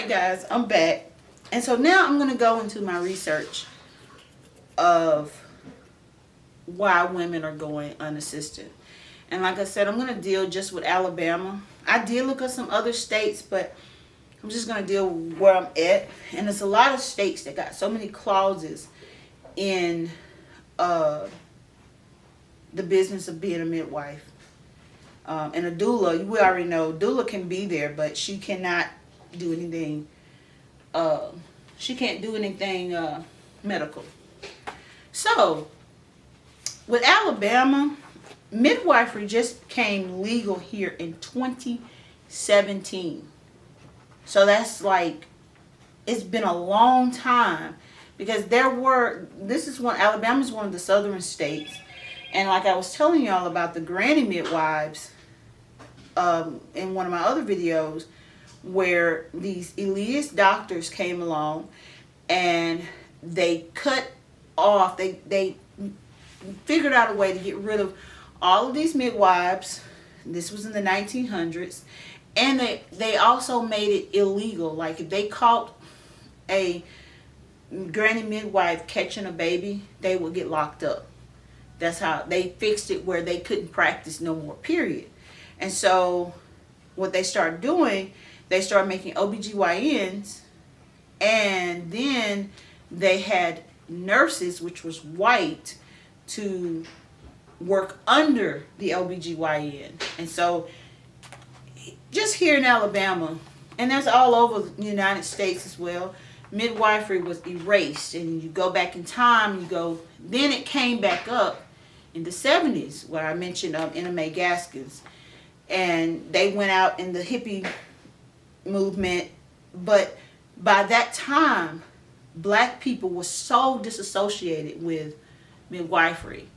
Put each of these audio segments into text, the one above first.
Alright guys, I'm back. And so now I'm going to go into my research of why women are going unassisted. And like I said, I'm going to deal just with Alabama. I did look at some other states, but I'm just going to deal where I'm at. And there's a lot of states that got so many clauses in the business of being a midwife. And a doula, we already know, doula can be there, but she cannot do anything. She can't do anything medical. So, with Alabama, midwifery just became legal here in 2017. So that's like, it's been a long time, because Alabama's one of the southern states. And like I was telling y'all about the granny midwives in one of my other videos, where these elitist doctors came along and they cut off, they figured out a way to get rid of all of these midwives. This was in the 1900s. And they also made it illegal. Like if they caught a granny midwife catching a baby, they would get locked up. That's how they fixed it, where they couldn't practice no more, period. And so what they started doing, they started making OBGYNs, and then they had nurses, which was white, to work under the OBGYN. And so just here in Alabama, and that's all over the United States as well, midwifery was erased. And you go back in time, then it came back up in the 70s, where I mentioned Anna Mae Gaskins. And they went out in the hippie movement. But by that time, black people were so disassociated with midwifery.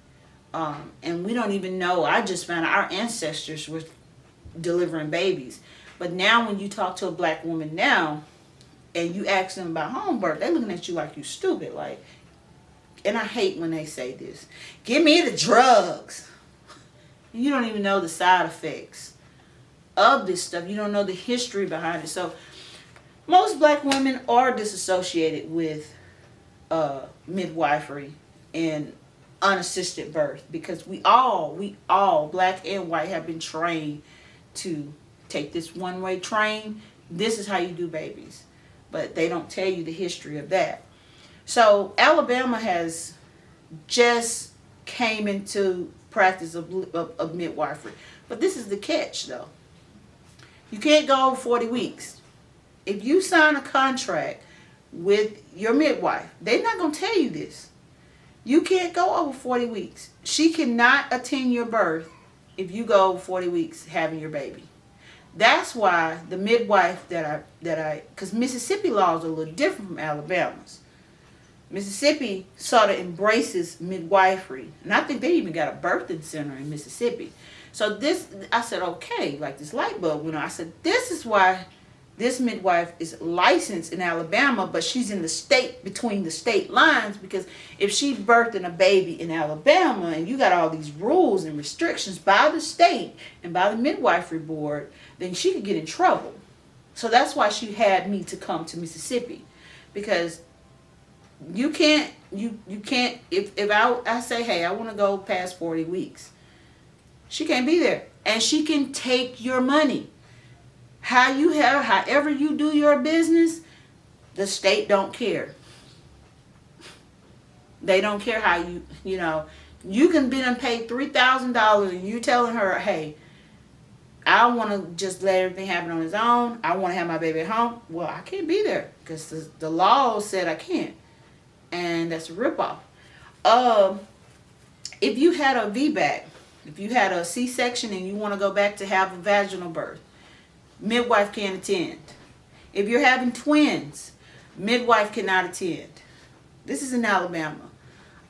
And we don't even know. I just found out our ancestors were delivering babies. But now when you talk to a black woman now, and you ask them about home birth, they're looking at you like you stupid. Like, and I hate when they say this. Give me the drugs. You don't even know the side effects of this stuff. You don't know the history behind it. So most black women are disassociated with midwifery and unassisted birth, because we all, black and white, have been trained to take this one-way train. This is how you do babies. But they don't tell you the history of that. So Alabama has just came into practice of midwifery. But this is the catch, though. You can't go over 40 weeks. If you sign a contract with your midwife, they're not going to tell you this. You can't go over 40 weeks. She cannot attend your birth if you go over 40 weeks having your baby. That's why the midwife because Mississippi laws are a little different from Alabama's. Mississippi sort of embraces midwifery. And I think they even got a birthing center in Mississippi. So I said, okay, like this light bulb went on. I said, this is why this midwife is licensed in Alabama, but she's in the state, between the state lines, because if she birthing a baby in Alabama and you got all these rules and restrictions by the state and by the midwifery board, then she could get in trouble. So that's why she had me to come to Mississippi, because you can't, if I say, hey, I want to go past 40 weeks, she can't be there. And she can take your money. However you do your business, the state don't care. They don't care how you can be and pay $3,000 and you telling her, hey, I want to just let everything happen on its own. I want to have my baby at home. Well, I can't be there because the law said I can't. And that's a ripoff. If you had a VBAC, if you had a C-section and you want to go back to have a vaginal birth, midwife can't attend. If you're having twins, midwife cannot attend. This is in Alabama.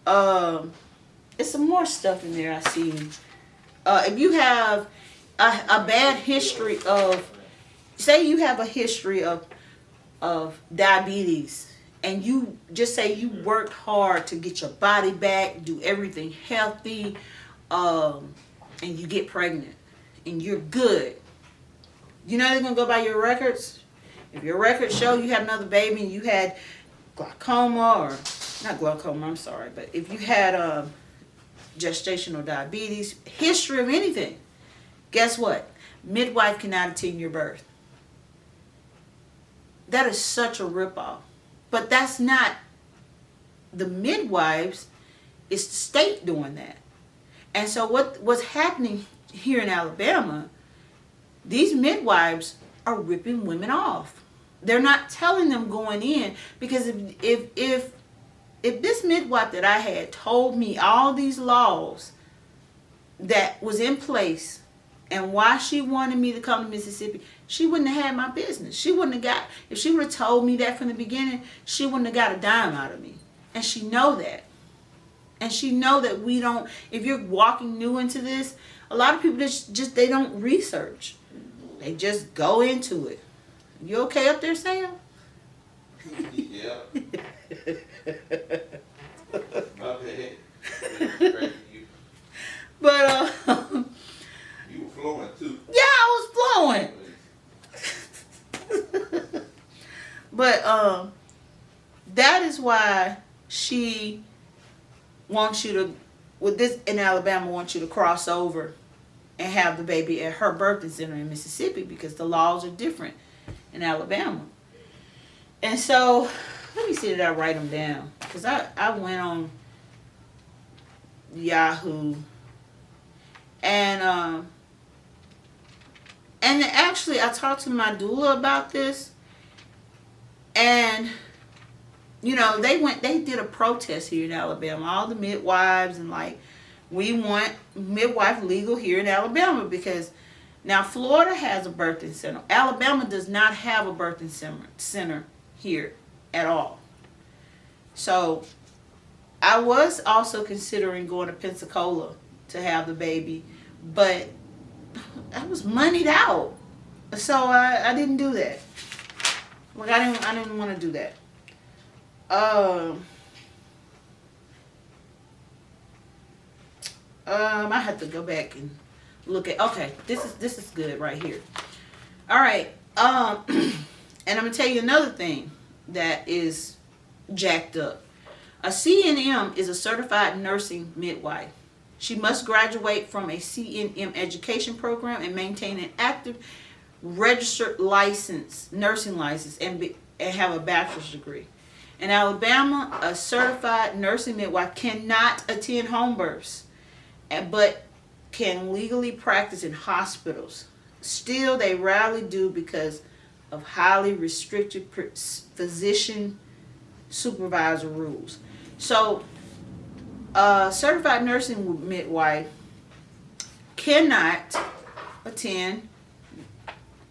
There's some more stuff in there I see. If you have a bad history of, say you have a history of diabetes, and you just say you worked hard to get your body back, do everything healthy, and you get pregnant, and you're good. You know they're going to go by your records? If your records show you had another baby and you had glaucoma, or not glaucoma, I'm sorry, but if you had gestational diabetes, history of anything, guess what? Midwife cannot attend your birth. That is such a ripoff. But that's not the midwives, it's the state doing that. And so what's happening here in Alabama, these midwives are ripping women off. They're not telling them going in, because if this midwife that I had told me all these laws that was in place and why she wanted me to come to Mississippi, she wouldn't have had my business. She wouldn't have got, if she would have told me that from the beginning, she wouldn't have got a dime out of me. And she know that. And she know that we don't, if you're walking new into this, a lot of people just they don't research. They just go into it. You okay up there, Sam? Yeah. My bad. But you were flowing too. Yeah, I was flowing. But that is why she wants you to, with this in Alabama, wants you to cross over and have the baby at her birthing center in Mississippi, because the laws are different in Alabama. And so, let me see, did I write them down? Because I went on Yahoo, and actually I talked to my doula about this, and you know, they did a protest here in Alabama, all the midwives, and like, we want midwife legal here in Alabama, because now Florida has a birthing center. Alabama does not have a birthing center here at all. So I was also considering going to Pensacola to have the baby, but I was moneyed out, so I didn't do that. Like, I didn't want to do that. I have to go back and look at. Okay, this is good right here. All right. And I'm gonna tell you another thing that is jacked up. A CNM is a certified nursing midwife. She must graduate from a CNM education program and maintain an active registered license, nursing license, and have a bachelor's degree. In Alabama, a certified nursing midwife cannot attend home births, but can legally practice in hospitals. Still, they rarely do because of highly restricted physician supervisor rules. So, a certified nursing midwife cannot attend.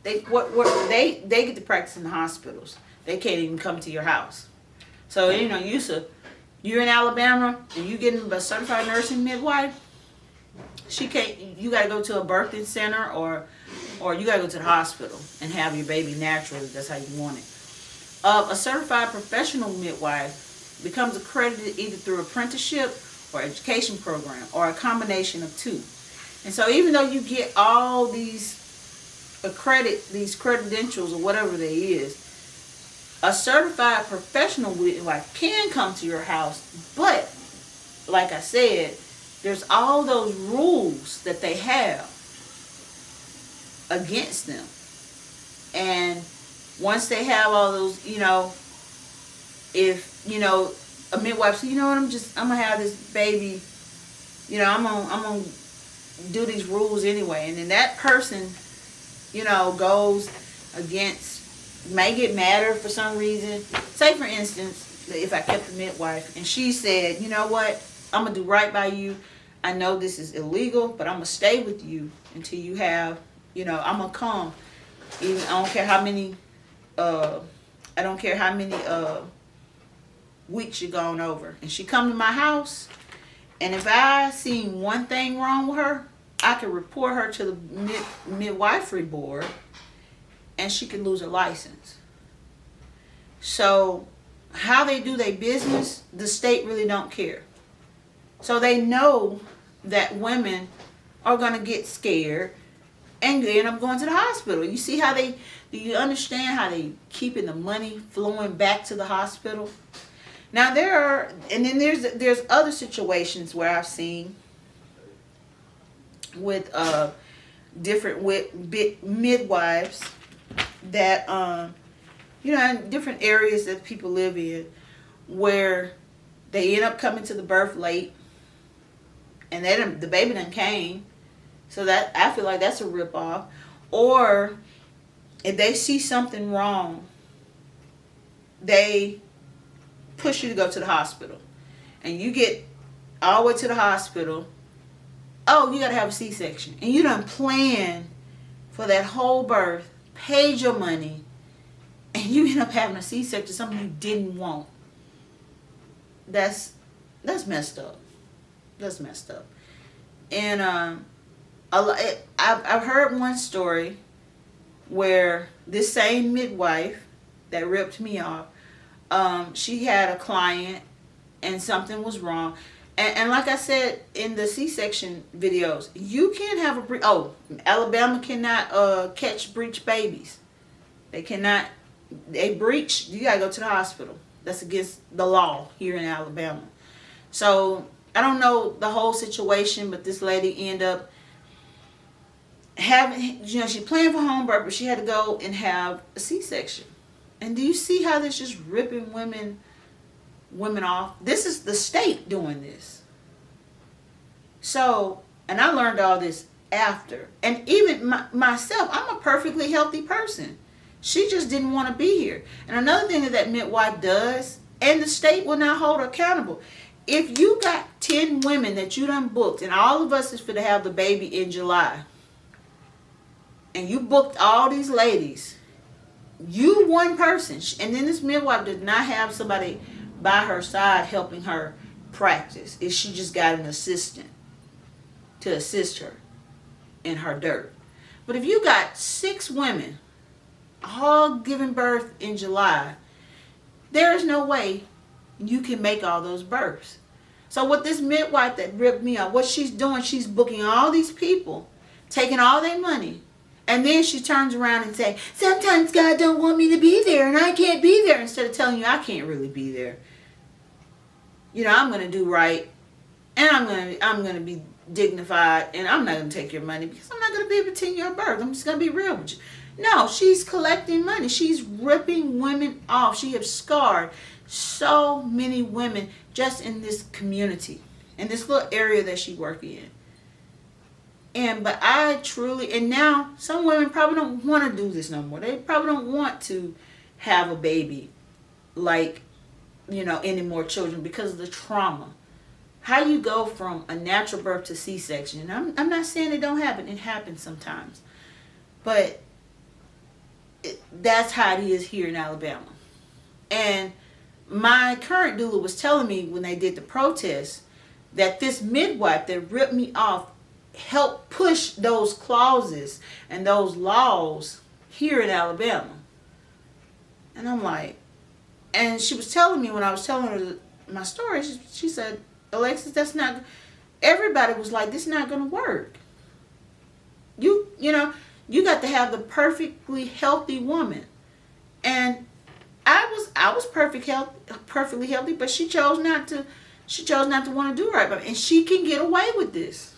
They get to practice in the hospitals. They can't even come to your house. So, you know, you're in Alabama and you getting a certified nursing midwife, she can't. You got to go to a birthing center, or you got to go to the hospital and have your baby naturally. That's how you want it. A certified professional midwife becomes accredited either through apprenticeship or education program, or a combination of two. And so, even though you get all these credentials or whatever they is, a certified professional midwife can come to your house, but like I said, there's all those rules that they have against them. And once they have all those, you know, if, you know, a midwife says, you know what, I'm going to have this baby, you know, I'm going to do these rules anyway. And then that person, you know, goes against, may get madder for some reason. Say, for instance, if I kept a midwife and she said, you know what, I'm going to do right by you. I know this is illegal, but I'm going to stay with you until you have, you know, I'm going to come. Even, I don't care how many weeks you're gone over. And she come to my house, and if I seen one thing wrong with her, I could report her to the midwifery board, and she could lose her license. So how they do their business, the state really don't care. So they know that women are going to get scared and you end up going to the hospital. You see how do you understand how they keeping the money flowing back to the hospital? Now there's other situations where I've seen with different midwives that in different areas that people live in, where they end up coming to the birth late, and the baby done came. So that, I feel like that's a ripoff. Or if they see something wrong, they push you to go to the hospital, and you get all the way to the hospital. Oh, you got to have a C-section, and you done planned for that whole birth, paid your money, and you end up having a C-section, something you didn't want. That's messed up. That's messed up. And I've heard one story where this same midwife that ripped me off, she had a client and something was wrong. And like I said in the C-section videos, you can't have Alabama cannot catch breech babies. They cannot. They breach, you gotta go to the hospital. That's against the law here in Alabama. So I don't know the whole situation, but this lady ended up having, she planned for home birth, but she had to go and have a C-section. And do you see how this just ripping women off? This is the state doing this. So, and I learned all this after. And even myself, I'm a perfectly healthy person. She just didn't want to be here. And another thing that midwife does, and the state will not hold her accountable. If you got 10 women that you done booked, and all of us is for to have the baby in July, and you booked all these ladies, you one person, and then this midwife did not have somebody by her side helping her practice. If she just got an assistant to assist her in her dirt. But if you got 6 women all giving birth in July, there is no way you can make all those births. So what this midwife that ripped me off, what she's doing, she's booking all these people, taking all their money, and then she turns around and say, sometimes God don't want me to be there and I can't be there, instead of telling you I can't really be there. I'm going to do right, and I'm going to be dignified, and I'm not going to take your money because I'm not going to be able to attend your birth. I'm just going to be real with you. No, she's collecting money. She's ripping women off. She has scarred so many women just in this community, in this little area that she works in. But I truly, and now some women probably don't want to do this no more. They probably don't want to have a baby, any more children, because of the trauma. How you go from a natural birth to C-section. And I'm not saying it don't happen. It happens sometimes. But that's how it is here in Alabama. And my current doula was telling me when they did the protest that this midwife that ripped me off helped push those clauses and those laws here in Alabama. And I'm like, and she was telling me when I was telling her my story, she said, Alexis, that's not, everybody was like, this is not going to work. You got to have the perfectly healthy woman. And I was perfectly healthy, but she chose not to want to do right by me. And she can get away with this.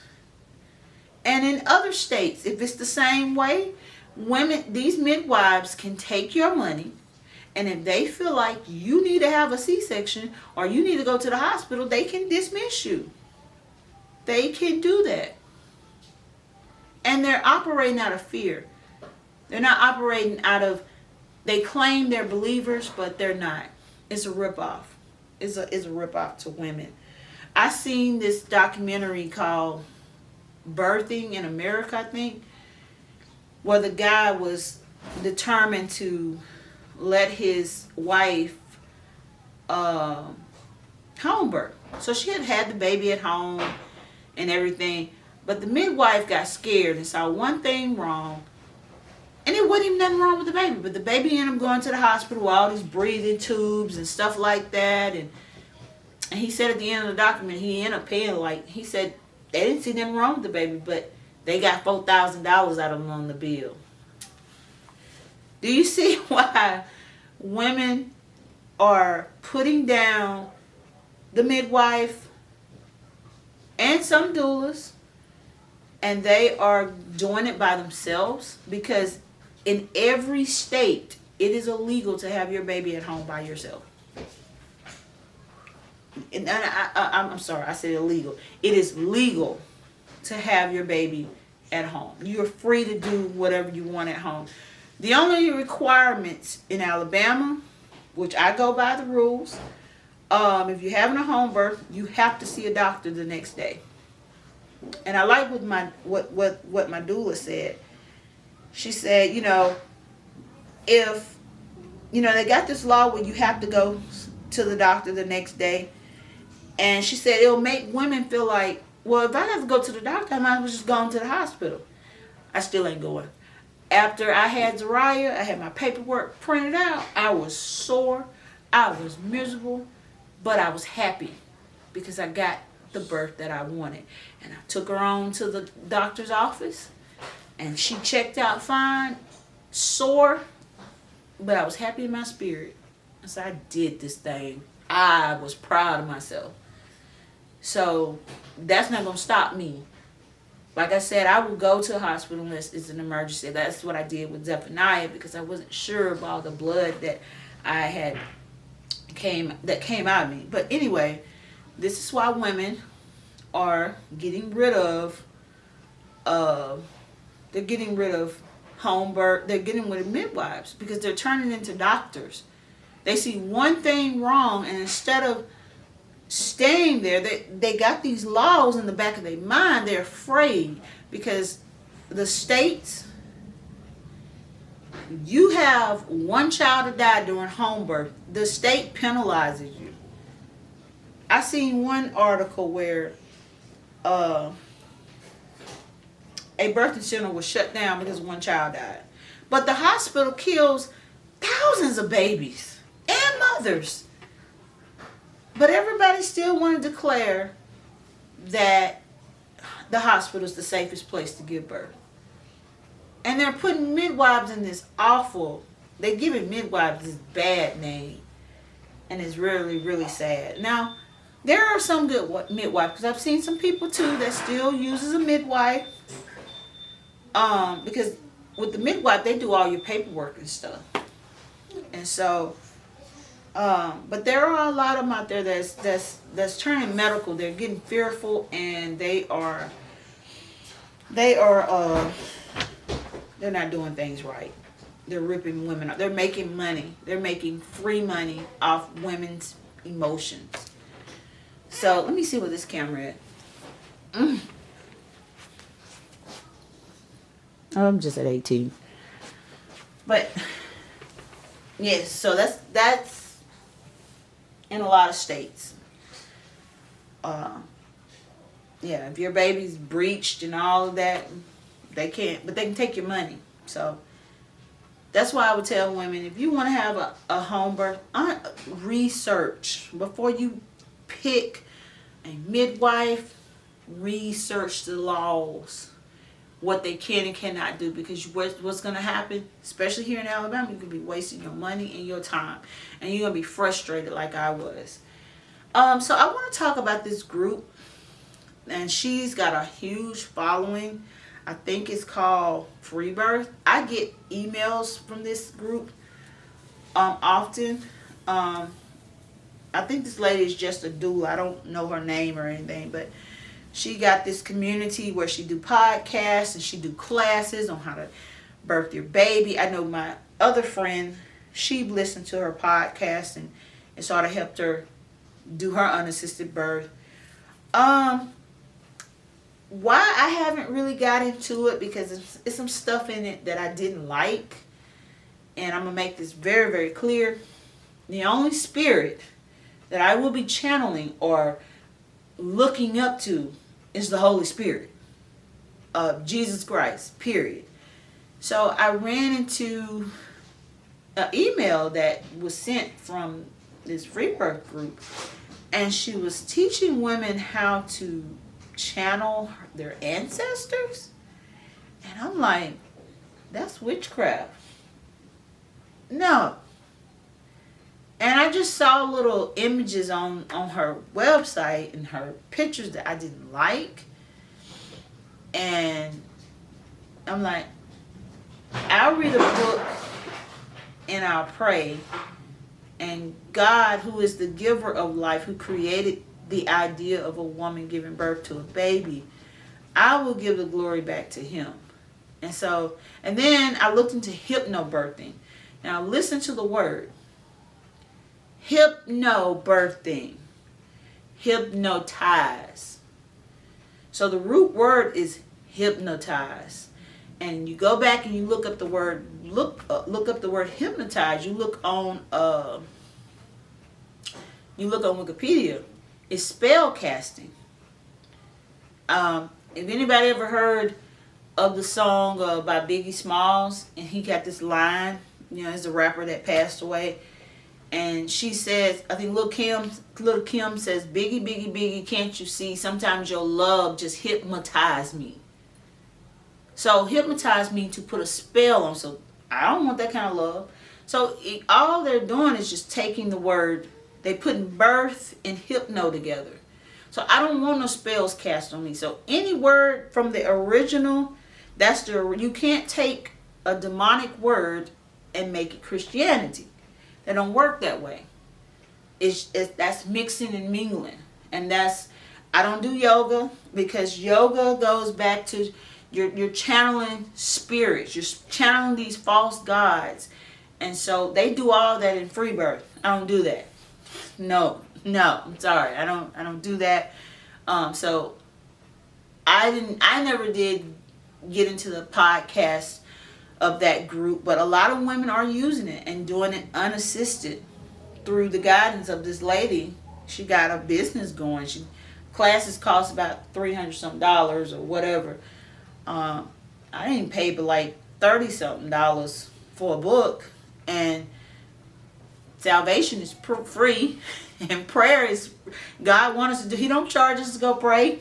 And in other states, if it's the same way, these midwives can take your money, and if they feel like you need to have a C-section or you need to go to the hospital, they can dismiss you. They can do that. And they're operating out of fear. They're not operating out of, they claim they're believers, but they're not. It's a ripoff. It's a ripoff to women. I seen this documentary called Birthing in America, I think, where the guy was determined to let his wife home birth. So she had the baby at home and everything, but the midwife got scared and saw one thing wrong, and it wasn't even nothing wrong with the baby, but the baby ended up going to the hospital with all these breathing tubes and stuff like that, and he said at the end of the document he ended up paying, he said they didn't see nothing wrong with the baby, but They got $4,000 out of them on the bill. Do you see why women are putting down the midwife and some doulas, and they are doing it by themselves? Because in every state, it is illegal to have your baby at home by yourself. And I'm sorry, I said illegal. It is legal to have your baby at home. You're free to do whatever you want at home. The only requirements in Alabama, which I go by the rules, if you're having a home birth, you have to see a doctor the next day. And I like what my doula said. She said, if they got this law where you have to go to the doctor the next day, and she said it'll make women feel like, well, if I have to go to the doctor, I might as well just go to the hospital. I still ain't going. After I had Zariah, I had my paperwork printed out. I was sore. I was miserable. But I was happy because I got the birth that I wanted. And I took her on to the doctor's office. And she checked out fine. Sore. But I was happy in my spirit. So I did this thing. I was proud of myself. So that's not going to stop me. Like I said, I will go to a hospital unless it's an emergency. That's what I did with Zephaniah because I wasn't sure about the blood that I had came out of me. But anyway, this is why women are getting rid of home birth. They're getting rid of midwives because they're turning into doctors. They see one thing wrong, and instead of staying there, they got these laws in the back of their mind. They're afraid because the states, you have one child that died during home birth, the state penalizes you. I seen one article where a birthing center was shut down because one child died, but the hospital kills thousands of babies and mothers. But everybody still want to declare that the hospital is the safest place to give birth. And they're putting midwives in this awful, they're giving midwives this bad name. And it's really, really sad. Now, there are some good midwives, because I've seen some people too that still uses a midwife. Because with the midwife, they do all your paperwork and stuff. And so, but there are a lot of them out there that's turning medical. They're getting fearful, and they're not doing things right. They're ripping women up. They're making money. They're making free money off women's emotions. So let me see what this camera is. I'm just at 18. But yes, so that's in a lot of states. Yeah, if your baby's breached and all of that, they can't, but they can take your money. So that's why I would tell women, if you want to have a home birth, research before you pick a midwife. Research the laws, what they can and cannot do, because what's going to happen, especially here in Alabama, you could be wasting your money and your time, and you're going to be frustrated like I was. So I want to talk about this group, and she's got a huge following. I think it's called Free Birth. I get emails from this group often. I think this lady is just a doula. I don't know her name or anything, but she got this community where she do podcasts and she do classes on how to birth your baby. I know my other friend, she listened to her podcast and it sort of helped her do her unassisted birth. Why I haven't really got into it, because it's some stuff in it that I didn't like. And I'm going to make this very, very clear. The only spirit that I will be channeling or looking up to is the Holy Spirit of Jesus Christ, period. So I ran into an email that was sent from this Free Birth group, and she was teaching women how to channel their ancestors. And I'm like, that's witchcraft. No. And I just saw little images on her website and her pictures that I didn't like. And I'm like, I'll read a book and I'll pray. And God, who is the giver of life, who created the idea of a woman giving birth to a baby, I will give the glory back to him. And so, and then I looked into hypnobirthing. And I listened to the word. Hypnobirthing. Hypnotize. So the root word is hypnotize. And you go back and you look up the word, look up the word hypnotize. You look on Wikipedia. It's spell casting. If anybody ever heard of the song by Biggie Smalls, and he got this line, it's a rapper that passed away, and she says, I think Lil' Kim says, Biggie, Biggie, Biggie, can't you see? Sometimes your love just hypnotize me. So hypnotize me to put a spell on. So I don't want that kind of love. So all they're doing is just taking the word, they putting birth and hypno together. So I don't want no spells cast on me. So any word from the original, you can't take a demonic word and make it Christianity. They don't work that way. That's mixing and mingling. And I don't do yoga, because yoga goes back to you're channeling spirits. You're channeling these false gods. And so they do all that in free birth. I don't do that. No, I'm sorry. I don't do that. So I never did get into the podcast of that group, but a lot of women are using it and doing it unassisted through the guidance of this lady. She got a business going. Classes cost about $300 something or whatever. I didn't pay but like $30 something for a book, and salvation is free, and prayer is, God wants us to do. He don't charge us to go pray.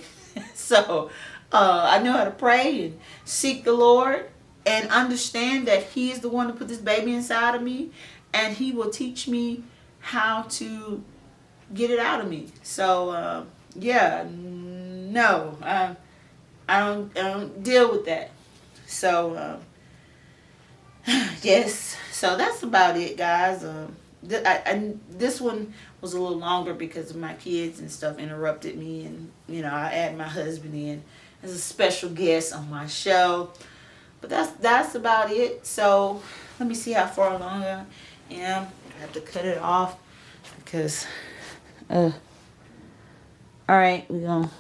So I know how to pray and seek the Lord and understand that He is the one who put this baby inside of me, and He will teach me how to get it out of me. So no, I don't deal with that. So yes, so that's about it, guys. This one was a little longer because of my kids and stuff interrupted me, and I add my husband in as a special guest on my show. But that's about it. So let me see how far along I am. I have to cut it off because all right, we're gonna